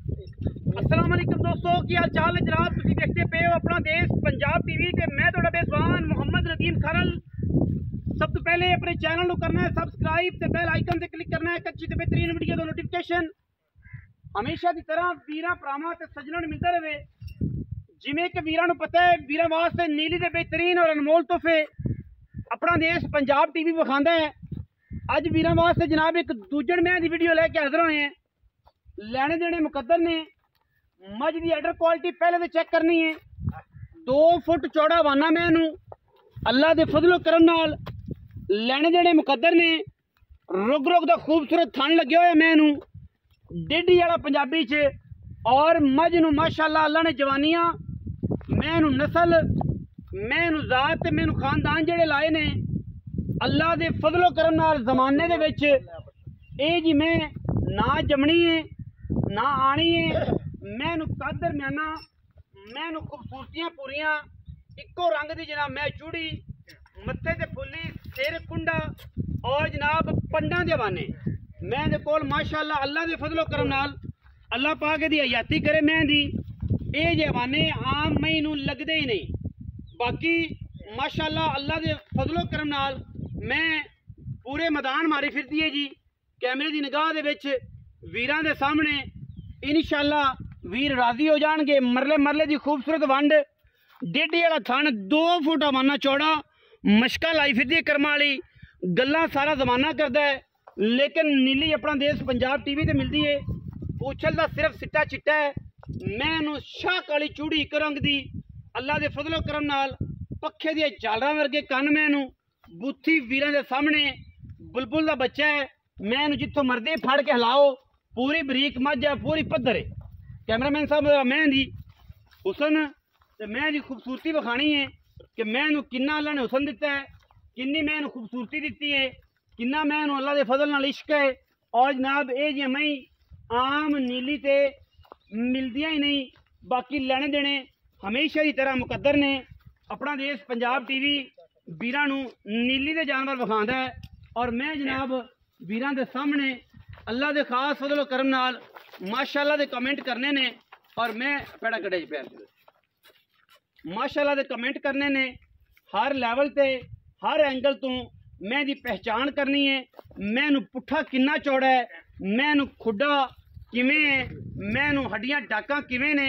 अस्सलाम वालेकुम दोस्तों, की हाल चाल है जनाब। तुम देखते पे हो अपना देश पंजाब टीवी ते मैं थोड़ा बेजवान मोहम्मद नदीम खरल। सब तो पहले अपने चैनल को करना है सब्सक्राइब ते बेल आइकन से क्लिक करना है कच्ची ते बेहतरीन वीडियो का नोटिफिकेशन हमेशा की तरह वीरा भरावां ते सज्जनों नूं मिलता रहे। जिवें कि वीरां नूं पता है वीरां वास्ते नीली ते बेहतरीन और अनमोल तोहफे अपना देश पंजाब टीवी विखांदा है। अज वीरां वास्ते जनाब एक दूजण मैं दी वीडियो लेके हाजिर होए हैं। लैने देने मुकद्दर ने मझ की अडर क्वालिटी पहले तो चेक करनी है। 2 फुट चौड़ा वाना मैनू अल्लाह के फजलो करम नाल लैने देने मुकद्दर ने। रुग रुग का खूबसूरत थन लगे हुए मैनू डेढ़ी वाला पंजाबी च। और मझ नू माशाअल्लाह अल्लाह ने जवानियां मैनू नस्ल मैनू जात मैनू खानदान जेड़े लाए ने अल्लाह के फजलो करम नाल जमाने दे विच ये जी मैं ना जमनी है ना आनी है। मैनू कद दरम्याना मैनू खूबसूरतियां पूरियां इको रंग दी जनाब मैं चूड़ी मत्थे ते फुल्ली सिर कुंडा और जनाब पंडा दे वाने मैं दे कोल माशाअल्लाह अल्लाह दे फजलो करम नाल अल्लाह पाक दी हयाती करे मैं दी ये जवाने आम मई नू लगदे ही नहीं। बाकी माशाअल्लाह अल्लाह दे फजलो करम नाल मैं पूरे मैदान मारी फिरदी है जी। कैमरे की निगाह दे विच वीरां दे सामने इंशाअल्लाह वीर राजी हो जाएंगे। मरले मरले की खूबसूरत वंड डेढ़ी वाला थन 2 फुट वाना चौड़ा मशका लाई फिरदी कर्मा वाली गल्लां सारा जमाना करता है। लेकिन नीली अपना देश पंजाब टीवी ते मिलती है। पूछल का सिर्फ सिट्टा चिट्टा है। मैनू शाह काली चूड़ी एक रंग दी अल्लाह के फजलो करम नाल पखे दी झालरां वर्गे कन मैनू बूथी वीरां दे सामने बुलबुल का बच्चा है। मैनू जिथों मर्जी फड़ के हिलाओ पूरी बरीक मझ है पूरी पद्धर है। कैमरामैन साहब मैं दी हुसन ते मैं दी खूबसूरती विखानी है कि मैनू किन्ना अल्लाह ने हुसन दिता है किन्नी मैनू खूबसूरती दी है किन्ना मैनू अल्लाह के फजल नाल इश्क है। और जनाब ये जी मई आम नीली ते मिलदियां ही नहीं। बाकी लेने देने हमेशा की तरह मुकद्दर ने। अपना देश पंजाब टीवी वीरां नू नीली दे जानवर विखांदा है। और मैं जनाब वीरां दे सामने अल्लाह के खास फजलो करम नाल माशाअल्लाह दे कमेंट करने ने। और मैं पैड़ा कटे पैर माशाअल्लाह दे कमेंट करने ने हर लैवल ते हर एंगल तो मैं दी पहचान करनी है। मैनू पुट्ठा किन्ना चौड़ा है मैनू खुडा किवें है मैनू हड्डियां डाका किवें ने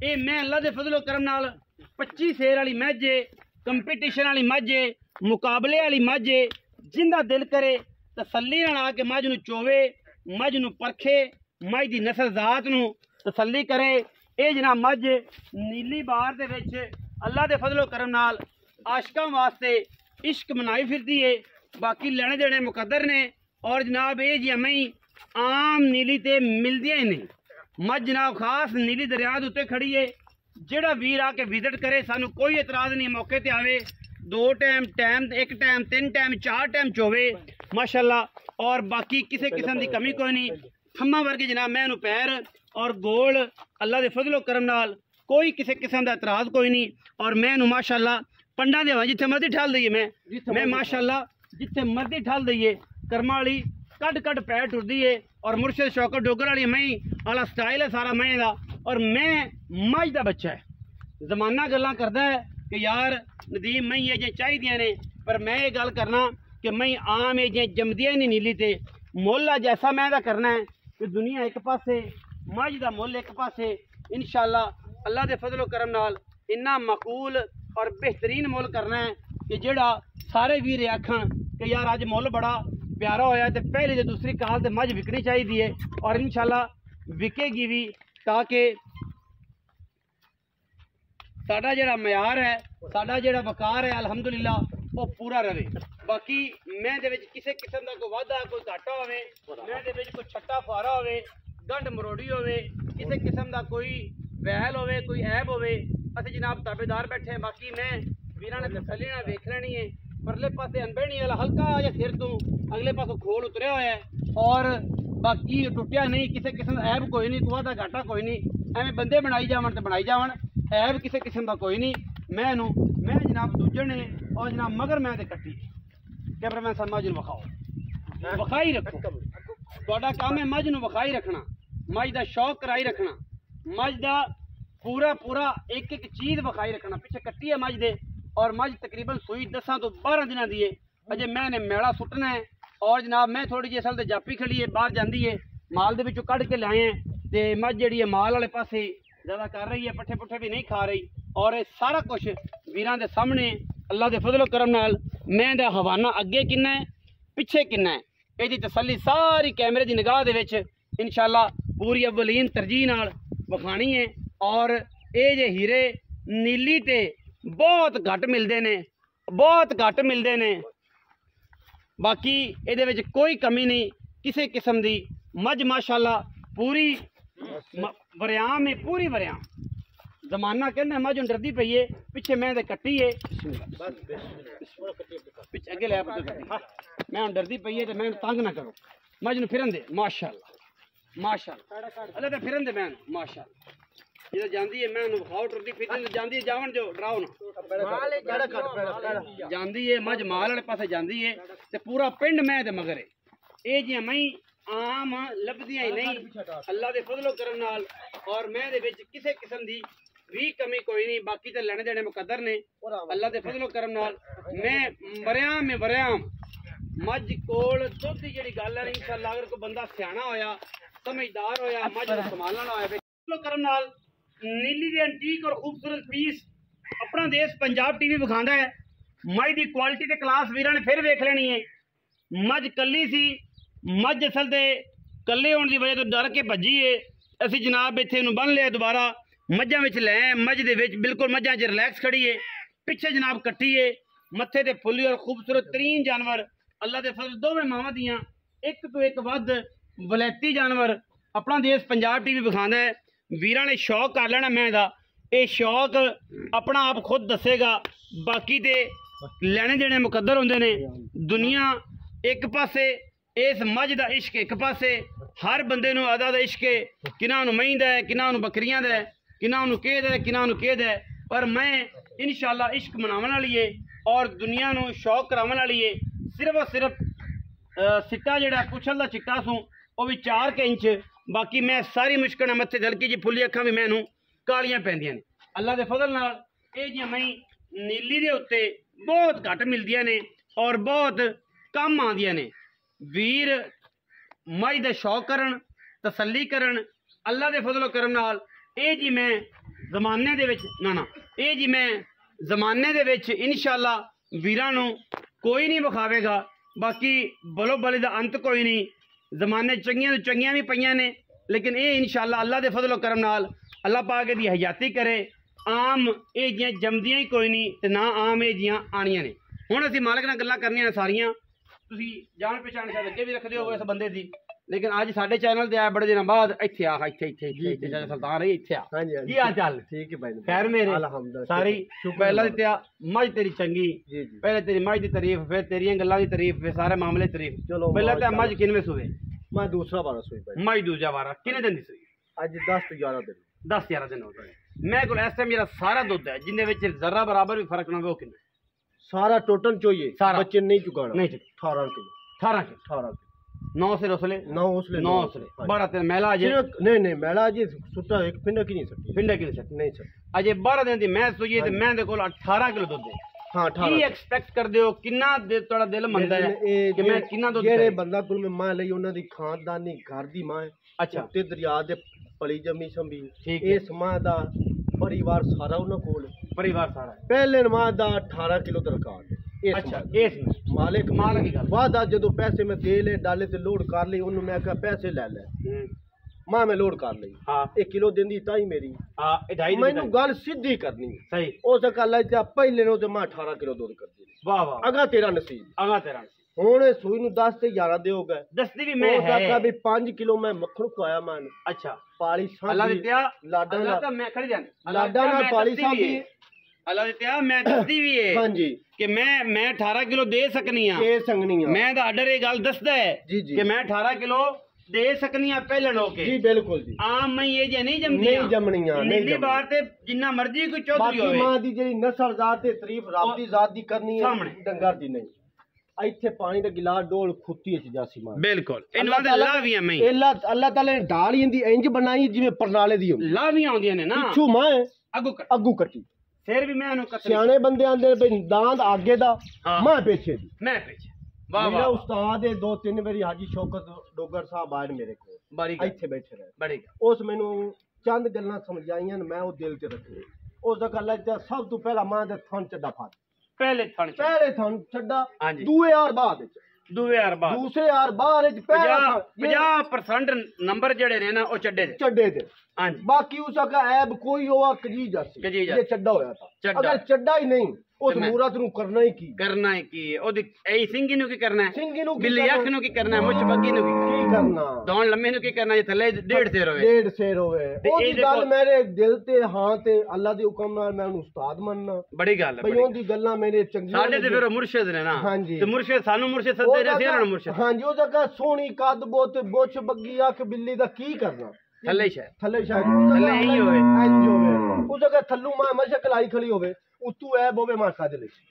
ये मैं अल्लाह दे फजलो करम नाल 25 शेर वाली मझ है कंपीटिशन वाली मझ है मुकाबले वाली मझ है। जिंदा दिल करे तसल्ली नाल आके मझ नू चोवे मझ नू परखे मझ दी नस्ल जात नू तसल्ली करे। ये जनाब मझ नीली बार दे विच अल्लाह दे फजलो करम नाल आशकां वास्ते इश्क मनाई फिरदी है। बाकी लेने देने मुकद्दर ने। और जनाब ये जी मई आम नीली ते मिलदियां ही नहीं। मझ जनाब खास नीली दरिया दे उत्ते खड़ी है। जेड़ा वीर आके विजिट करे सानू कोई एतराज नहीं मौके ते आवे 2 टाइम एक टाइम 3 टाइम 4 टाइम चोवे माशाअल्लाह। और बाकी किसी किस्म की कमी कोई नहीं। थम्मा वर्गे जनाब मैनू पैर और गोल अल्लाह के फजलो करम नाल कोई किसी किस्म का एतराज कोई नहीं। और मैनू माशाअल्लाह पंडा देवा जिथे मर्जी ठल दईए मैं माशाअल्लाह जिथे मर्जी ठल दईए कर्मा वाली कट कट पैर टुरदी है। और मुर्शद शौकत डोगर वाली मई वाला स्टाइल है सारा मैं का। और मैं मझ का बच्चा है जमाना गल्लां करदा है कि यार नदीम मई ये जे चाहिए ने पर मैं ये गल करना कि मई आम ये जे जमदियां नहीं नीली ते मुल जैसा मैं दा करना है कि दुनिया एक पासे मझ का मुल एक पासे इंशाअल्लाह अल्लाह के फजलो करम नाल इन्ना मकूल और बेहतरीन मुल करना है कि जेड़ा सारे वीर आखन कि यार अज मुल बड़ा प्यारा होया ते पहली ते दूसरी काल ते मझ विकनी चाहिए है। और इंशाअल्लाह विकेगी भी ताकि साडा जेड़ा मयार है साडा जेड़ा वकार है अल्हम्दुलिल्लाह वो पूरा रहे। बाकी मैं दे विच किसी किस्म का कोई वाधा कोई घाटा होवे मैं दे विच कोई छट्टा फुआरा होवे गंढ मरोड़ी होवे किसी किस्म का कोई वहल होवे कोई ऐब होवे असीं जनाब ताबेदार बैठे हैं। बाकी मैं वीरां ने तसल्ली नाल वेख लेनी है। परले पासे अनबेणी वाला हल्का जिहा सिर तो अगले पासों खोल उतरिया होया है। और बाकी टुटिया नहीं किसी किस्म का ऐब कोई नहीं कोई वाधा घाटा कोई नहीं। एवें बंदे बनाई जावन ते बनाई जावन ऐब किसी किस्म का कोई नहीं। मैं जनाब दूजन ने और जनाब मगर मैं कट्टी कैमरामैन साहब मझ नूं विखाओ वखाई रखो। तुहाडा काम है मझ नूं वखाई रखना। मज का शौक कराई रखना, मज का पूरा पूरा एक एक चीज़ विखाई रखना। पिछे कट्टी है मज दे और मज तकरीबन सूई 10 तो 12 दिन दी है। अजे मैंने मेला सुटना है और जनाब मैं थोड़ी जी असल तो जापी खड़ी है, बाहर जाती है, माल दे विचों कढ़ के लाए हैं तो मज जी माल वाले पासे ज़्यादा कर रही है, पट्ठे पुट्ठे भी नहीं खा रही। और ये सारा कुछ वीरां दे सामने अल्लाह के फजलो करम नाल मैं दा हवाना अगे किन्ना है पिछे किन्ना है, यदी तसल्ली सारी कैमरे की निगाह दे विच इंशाअल्लाह पूरी अवलीन तरजीह नाल विखानी है। और ये जे हीरे नीली ते बहुत घट मिलते ने, बहुत घट मिलते ने, बाकी ये विच कोई कमी नहीं किसी किस्म की। मज माशाअल्लाह पूरी वरियाम है, पूरी वरियाम जमाना कहना मज डरदी पई है। पिछे मैं ते कट्टी है, पिछे अगे लै मैं हम डरदी पई है तो मैं तंग ना करो, मज नूं फिरन दे। माशाअल्लाह माशाअल्लाह अल्लाह ते फिरन दे मैं माशाअल्लाह जिधर जाती है मैं विखाओ टुरदी फिरदी जाती है, जावन जो डराओ ना जाती है मज माल वाले पासे जाती है ते पूरा पिंड मैं ते मगर है। ये जियां मई आम लभदियां ही नहीं अल्लाह के फजलो करम नाल। और मैं दे विच किसी किस्म की भी कमी कोई नहीं, बाकी तो लेने देने मुकद्दर ने अल्लाह के फजलो करम नाल। मैं वरियाम में वरियाम मज कोल दुध की जी गल है इंशाअल्लाह अगर कोई बंदा सियाना होया समझदार होया मज संभालना होया फजलो करम नाल नीली दे एंटीक और खूबसूरत पीस अपना देश पंजाब टीवी विखांदा है। मज की क्वालिटी ते क्लास वीरां ने फिर वेख लेनी है। मज कली सी, मज असल ते कले होने की वजह तो डर के भजी है, असी जनाब इत्थे नूं बन लिया दोबारा मझां विच लै मज दे विच बिल्कुल मझां च रिलैक्स खड़ी है। पिछे जनाब कट्टी है, मत्थे ते फुल्ली और खूबसूरत तरीन जानवर अल्लाह दे फजल दोवें मावां दियां एक तो एक वध वलैती जानवर अपना देश पंजाब टीवी विखांदा है। वीरां ने शौक कर लेना मैं दा, ये शौक अपना आप खुद दसेगा, बाकी ते लेने देने मुकद्दर होंदे ने। दुनिया एक पासे इस मज दा इश्क एक पासे, हर बंदे नूं आदा दा इश्क है, किन्हां नूं महीं दा है, किन्हां नूं बकरियां दा है, किन्हां नूं केद है, किन्हां नूं केद है। पर मैं इंशाअल्लाह इश्क मनावन वाली है और दुनिया नूं शौक करावन वाली है। सिर्फ और सिर्फ सिट्टा जिहड़ा पुछल दा चिट्टा सूं वो भी 4 इंच, बाकी मैं सारी मुश्किल मत्थे हल्की जी फुल्ली अखां भी मैनू कालियां पैंदियां ने अल्लाह के फजल नाल। ये जियां मई नीली दे उत्ते बहुत घट मिलदियां ने और बहुत कम आंदियां ने। वीर मज दे शौक करन तसल्ली करन अल्लाह के फजलो करम नाल। ये जी मैं जमाने दे विच ना ये जी मैं जमाने दे विच इंशाअल्लाह वीरां नूं कोई नहीं विखावेगा, बाकी बलो बली दा अंत कोई नहीं। जमाने चंगियां तो चंगियां भी पईयां ने, लेकिन ये इंशाअल्लाह अल्लाह के फजलो करम नाल अल्लाह पाक दी हयाती करे। आम ये जियां जमदियां ही कोई नहीं ते ना आम ये जियां आनियां ने। हुण असीं मालक नाल गल्लां करनियां सारियां, तुसीं जान पहचान शायद अगे भी रखदे हो इस बंदे दी, लेकिन अज साडे चैनल ते आया बड़े दिनों बाद इत्थे आ इत्थे सुल्तान रही इत्थे आ। की हाल चाल? ठीक है भाई, खैर मेरे सारी पहला ते मज तेरी चंगी, पहले तेरी मज दी तारीफ, फिर तेरियां गल्लां दी तारीफ, फिर सारे मामले तारीफ। चलो पहले ते मज किनवे सूए? मैं दूसरा बारा सूई भाई। मज दूसरा बारा किन्ने दिन दी सूई? अज 10 तो 11 दिन, 10-11 दिन हो गए। मैं को इस टाइम मेरा सारा दुध है जिन्ने विच जरा बराबर भी फर्क ना हो, किन्ना सारा टोटल चाहिए सारा बच्चे नहीं चुकाना नहीं 18 किलो 18 किलो 9 से रसले 9 उसले 9 उसले 12 दिन मेला अजे नहीं मेला अजे सुट्टा एक पिंडा की नहीं सकती, पिंडा की नहीं सकती नहीं सकती अजे 12 दिन दी मैं सोइए ते मैं दे कोल 18 किलो दुध है। हां 18 की एक्सपेक्ट कर दियो किन्ना दे तोड़ा दिल मंदा है कि मैं किन्ना दुध जेरे बंदा कोल मैं मां लई उन्हां दी खानदानी घर दी मां है। अच्छा ते दरिया दे पली जमी संभी इस मां दा परिवार सारा उन्हां कोल परिवार सारा पहले मां दा 18 किलो दा रिकॉर्ड। अच्छा इस मालिक मालिक की गल वादा जदों पैसे मैं दे ले डाले ते लोड कर ली उन्होंने मैं कहा पैसे ले ले मां मैं लोड कर ली। हाँ 1 किलो देंदी ताई मेरी। हाँ मैनू गल सीधी करनी सही उस गल पहले नो ते मां 18 किलो दूध कर दी। वाह वाह अगा तेरा नसीब अगा तेरा हुण सूई नू 10 ते 11 दे हो गए दसदी भी मैं है भी 5 किलो मैं मक्खन खुआया मैं। अच्छा पाली अल्लाह दे त्या लाडा ना मैं खड़ी जान लाडा ना पाली साहब अल्लाह दे त्या मैं दसदी भी है। हां जी कि मैं 18 किलो दे सकनी हां दे सकनी हां मैं दा आर्डर ये गल दसदा है कि मैं 18 किलो दे सकनी हां पहले नो के। जी बिल्कुल जी आम मैं ये जे नहीं जमदी नहीं जमनियां नीली बार ते जिन्ना मर्जी कोई चौधरी होवे मां दी जेडी नस्ल जात ते तारीफ रब दी जात दी करनी है डंगर दी नहीं। ਇੱਥੇ ਪਾਣੀ ਦਾ ਗਿਲਾਸ ਡੋਲ ਖੁੱਤੀ ਚ ਜਾਸੀ ਮਾਰ ਬਿਲਕੁਲ ਇਹਨਾਂ ਦੇ ਲਾਵੀਆਂ ਮੈਂ ਅੱਲਾਹ ਤਾਲਾ ਨੇ ਢਾਲ ਇੰਦੀ ਇੰਜ ਬਣਾਈ ਜਿਵੇਂ ਪਰਨਾਲੇ ਦੀ ਹੁੰਦੀ ਲਾਵੀਆਂ ਆਉਂਦੀਆਂ ਨੇ ਨਾ ਪਿੱਛੂ ਮੈਂ ਅੱਗੂ ਕੱਟੀ ਫਿਰ ਵੀ ਮੈਂ ਉਹਨੂੰ ਕੱਟਣੀ ਸਿਆਣੇ ਬੰਦੇ ਆਂਦੇ ਬਈ ਦਾੰਦ ਅੱਗੇ ਦਾ ਮੈਂ ਪਿੱਛੇ ਦੀ ਮੈਂ ਪਿੱਛੇ ਵਾਹ ਮੇਰਾ ਵਾਹ ਉਸਤਾਦ ਦੇ 2-3 ਵਾਰੀ ਹਾਜੀ ਸ਼ੌਕਤ ਡੋਗਰ ਸਾਹਿਬ ਆਏ ਮੇਰੇ ਕੋਲ ਬੜੀ ਇੱਥੇ ਬੈਠੇ ਰਹੇ ਬੜੀ ਉਸ ਮੈਨੂੰ ਚੰਦ ਗੱਲਾਂ ਸਮਝਾਈਆਂ ਮੈਂ ਉਹ ਦਿਲ 'ਚ ਰੱਖੀ ਉਸ ਦਾ ਗੱਲ ਹੈ ਸਭ ਤੋਂ ਪਹਿਲਾਂ ਮਾਂ ਦੇ ਥਣ ਚੱਡਾ ਫੜ ਪਹਿਲੇ ਥਣ ਛੱਡਾ ਹਾਂਜੀ ਦੂਏ ਯਾਰ ਬਾਅਦ ਦੂਏ ਯਾਰ ਬਾਅਦ ਦੂਸਰੇ ਯਾਰ ਬਾਅਦ ਵਿੱਚ ਪਹਿਲਾ 50% ਨੰਬਰ ਜਿਹੜੇ ਨੇ ਨਾ ਉਹ ਚੱਡੇ ਤੇ ਹਾਂਜੀ ਬਾਕੀ ਉਸ ਦਾ ਐਬ ਕੋਈ ਹੋਆ ਕਜੀ ਜਾਸੀ ਇਹ ਚੱਡਾ ਹੋਇਆ ਤਾਂ ਅਗਰ ਚੱਡਾ ਹੀ ਨਹੀਂ ਉਸ ਮੂਰਤ ਨੂੰ ਕਰਨਾ ਹੀ ਕੀ ਉਹਦੀ ਐ ਸਿੰਗੀ ਨੂੰ ਕੀ ਕਰਨਾ ਹੈ ਸਿੰਗੀ ਨੂੰ ਬਿੱਲੀ ਅੱਖ ਨੂੰ ਕੀ ਕਰਨਾ ਹੈ ਮੁੱਛ ਬੱਗੀ ਨੂੰ ਕੀ ਕਰਨਾ ਦੌਣ ਲੰਮੇ ਨੂੰ ਕੀ ਕਰਨਾ ਜੇ ਥੱਲੇ ਡੇਢ ਸਿਰ ਹੋਵੇ ਉਹਦੀ ਗੱਲ ਮੇਰੇ ਦਿਲ ਤੇ ਹਾਂ ਤੇ ਅੱਲਾ ਦੇ ਹੁਕਮ ਨਾਲ ਮੈਂ ਉਹਨੂੰ ਉਸਤਾਦ ਮੰਨਣਾ ਬੜੀ ਗੱਲ ਹੈ ਬਈ ਉਹਦੀ ਗੱਲਾਂ ਮੇਰੇ ਚੰਗੀਆਂ ਸਾਡੇ ਤੇ ਫਿਰ ਉਹ ਮੁਰਸ਼ਿਦ ਨੇ ਨਾ ਤੇ ਮੁਰਸ਼ਿਦ ਸਾਨੂੰ ਮੁਰਸ਼ਿਦ ਸੱਦੇ ਰਹੇ ਸੀ ਉਹਨਾਂ ਨੂੰ ਮੁਰਸ਼ਿਦ ਹਾਂਜੀ ਉਹ ਜਗ੍ਹਾ ਸੋਹਣੀ ਕੱਦ ਬੋਤ ਮੁੱਛ ਬੱਗੀ ਅੱਖ ਬਿੱਲੀ ਦਾ ਕੀ ਕਰਨਾ ਥੱਲੇ ਥੱਲੇ ਹੀ ਹੋਵੇ ਉਹ ਜਗ੍ਹਾ ਥੱਲੂ ਮਾਂ ਮਸ਼ਕ ਲਾਈ ਖੜੀ ਹੋਵੇ ਉਤੋਂ ਐਬ ਹੋਵੇ ਮਾਂ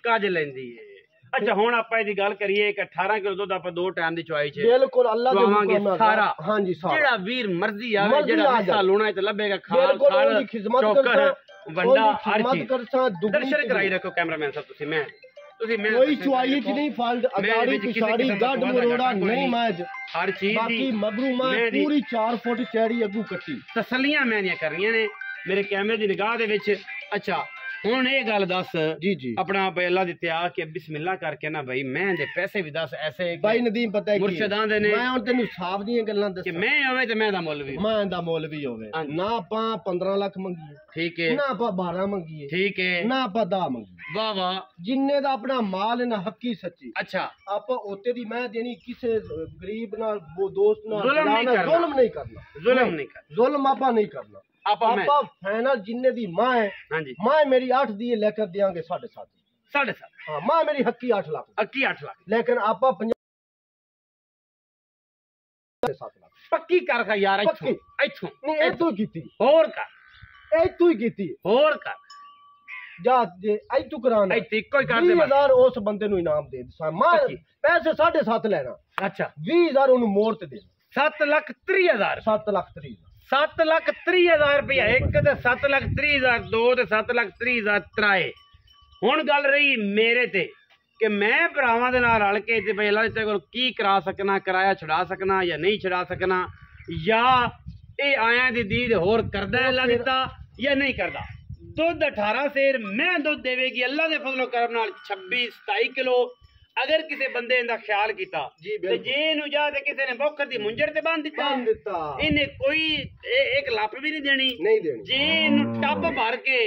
ਕੱਜ ਲੈਂਦੀ ਏ ਅੱਛਾ ਹੁਣ ਆਪਾਂ ਇਹਦੀ ਗੱਲ ਕਰੀਏ ਕਿ 18 ਕਿਲੋ ਦੁੱਧ ਆਪਾਂ 2 ਟਾਈਮ ਦੀ ਚੁਆਈ ਚ ਬਿਲਕੁਲ ਅੱਲਾ ਦੇ ਹੁਕਮ ਨਾਲ ਸਾਰਾ ਹਾਂਜੀ ਸਾਰਾ ਜਿਹੜਾ ਵੀਰ ਮਰਜ਼ੀ ਆਵੇ ਜਿਹੜਾ ਹਿੱਸਾ ਲੋਣਾ ਤੇ ਲੱਭੇਗਾ ਖਾਲ ਚੌਕਰ ਵੰਡਾ ਹਰ ਚੀਜ਼ ਦਰਸ਼ਨ ਕਰਾਈ ਰੱਖੋ ਕੈਮਰਾਮੈਨ ਸਾਹਿਬ ਤੁਸੀਂ ਮੈਂ ਕੋਈ ਚੁਆਈ ਚ ਨਹੀਂ ਫਲਡ ਅਗਾੜੀ ਪਿਛਾੜੀ ਗੱਡ ਮਰੋੜਾ ਨਹੀਂ ਮੈਜ ਹਰ ਚੀਜ਼ ਬਾਕੀ ਮਗਰੂ ਮੈਂ ਪੂਰੀ 4 ਫੁੱਟ ਚੈੜੀ ਅੱਗੂ ਕੱਟੀ ਤਸੱਲੀਆਂ ਮੈਂ ਦੀਆਂ ਕਰਨੀਆਂ ਨੇ ਮੇਰੇ ਕੈਮਰੇ ਦੀ ਨਿਗਾਹ ਦੇ ਵਿੱਚ ਅੱਛਾ ਹੁਣ ਇਹ ਗੱਲ ਦੱਸ ਜੀ ਆਪਣਾ ਬਈ ਅੱਲਾ ਦਿੱਤੇ ਆ ਕਿ ਬਿਸਮਿਲ੍ਲਾ ਕਰਕੇ ਨਾ ਬਈ ਮੈਂ ਦੇ ਪੈਸੇ ਵੀ ਦੱਸ ਐਸੇ ਬਾਈ ਨਦੀਮ ਪਤਾ ਹੈ ਮੁਰਸ਼ਿਦਾਂ ਦੇ ਨੇ ਮੈਂ ਹੁਣ ਤੈਨੂੰ ਸਾਫ ਦੀਆਂ ਗੱਲਾਂ ਦੱਸ ਕਿ ਮੈਂ ਹੋਵੇ ਤੇ ਮੈਂ ਦਾ ਮੁੱਲ ਵੀ ਮੈਂ ਦਾ ਮੁੱਲ ਵੀ ਹੋਵੇ ਨਾ ਆਪਾਂ 15 ਲੱਖ ਮੰਗੀਏ ਠੀਕ ਹੈ ਨਾ ਆਪਾਂ 12 ਮੰਗੀਏ ਠੀਕ ਹੈ ਨਾ ਆਪਾਂ 10 ਮੰਗੀਏ ਵਾਹ ਵਾਹ ਜਿੰਨੇ ਦਾ ਆਪਣਾ ਮਾਲ ਨਾ ਹੱਕੀ ਸੱਚੀ ਅੱਛਾ ਆਪਾਂ ਉੱਤੇ ਦੀ ਮੈਂ ਦੇਣੀ ਕਿਸੇ ਗਰੀਬ ਨਾਲ ਦੋਸਤ ਨਾਲ ਜ਼ੁਲਮ ਨਹੀਂ ਕਰਨਾ ਜ਼ੁਲਮ ਆਪਾਂ ਨਹੀਂ ਕਰਨਾ ਆਪਾਂ ਫਾਈਨਲ ਜਿੰਨੇ ਦੀ ਮਾਂ ਹੈ ਹਾਂਜੀ ਮਾਂ ਮੇਰੀ 8 ਦੀ ਲੈ ਕੇ ਦੇਾਂਗੇ 7.5 ਹਾਂ ਮਾਂ ਮੇਰੀ ਹੱਕੀ 8 ਲੱਖ ਲੇਕਿਨ ਆਪਾਂ 7 ਲੱਖ ਪੱਕੀ ਕਰ ਖਾ ਯਾਰ ਇੱਥੋਂ ਨਹੀਂ ਇੱਥੋਂ ਕੀਤੀ ਹੋਰ ਕਰ ਇੱਥੋਂ ਹੀ ਕੀਤੀ ਹੋਰ ਕਰ ਜਾ ਜੇ ਇੱਥੋਂ ਕਰਾਣਾ ਇੱਥੇ ਕੋਈ ਕਰ ਦੇ 20000 ਉਸ ਬੰਦੇ ਨੂੰ ਇਨਾਮ ਦੇ ਦੇ ਮਾਂ ਪੈਸੇ 7.5 ਲੈਣਾ ਅੱਛਾ 20000 ਉਹਨੂੰ ਮੋੜ ਤੇ ਦੇ 7,30,000 7,30,000 7,30,000 रुपया एक ते 7,30,000 दो ते 7,30,000 त्राए हुण गल रही मेरे ते कि मैं भरावां दे नाल रल के ते भाई अल्लाह दे कोल की करा सकना किराया छड़ा सकना या नहीं छड़ा सकना या ये आया दी दीद होर करदा है अल्लाह दिता या नहीं करदा दुध 18 सेर मैं दुध देवेगी अल्लाह दे फजलो करम नाल 26-27 किलो अगर किसी बंदे इंदा ख्याल किया जे नू जा ते किसी ने बोखर दी मुंजर ते बांध दिता इन्हें कोई एक लप भी नहीं देनी जे इनू टब भर के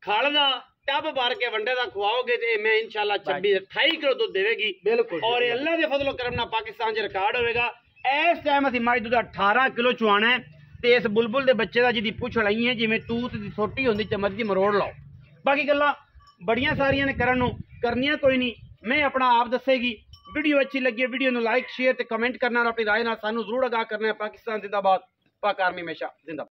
खल दा टब भर के वंडे दा खुआओगे ते मैं इंशाल्लाह 26-28 किलो दूध देवेगी बिल्कुल और अल्लाह दे फजलो करम नाल पाकिस्तान च रिकॉर्ड होएगा इस टाइम असीं मझ दूध 18 किलो चुआना है ते इस बुलबुल दे बच्चे दा जिहदी पुछ लई है जिवें तूत दी छोटी हुंदी चमच दी मरोड़ लाओ बाकी गल्लां बड़ियां सारियां ने करन नूं करनियां कोई नहीं मैं अपना आप दसेगी वीडियो अच्छी लगी है वीडियो लाइक शेयर ते कमेंट करना और अपनी राय नाल सानू जरूर आगाह करना है पाकिस्तान जिंदाबाद पाक आर्मी हमेशा जिंदाबाद।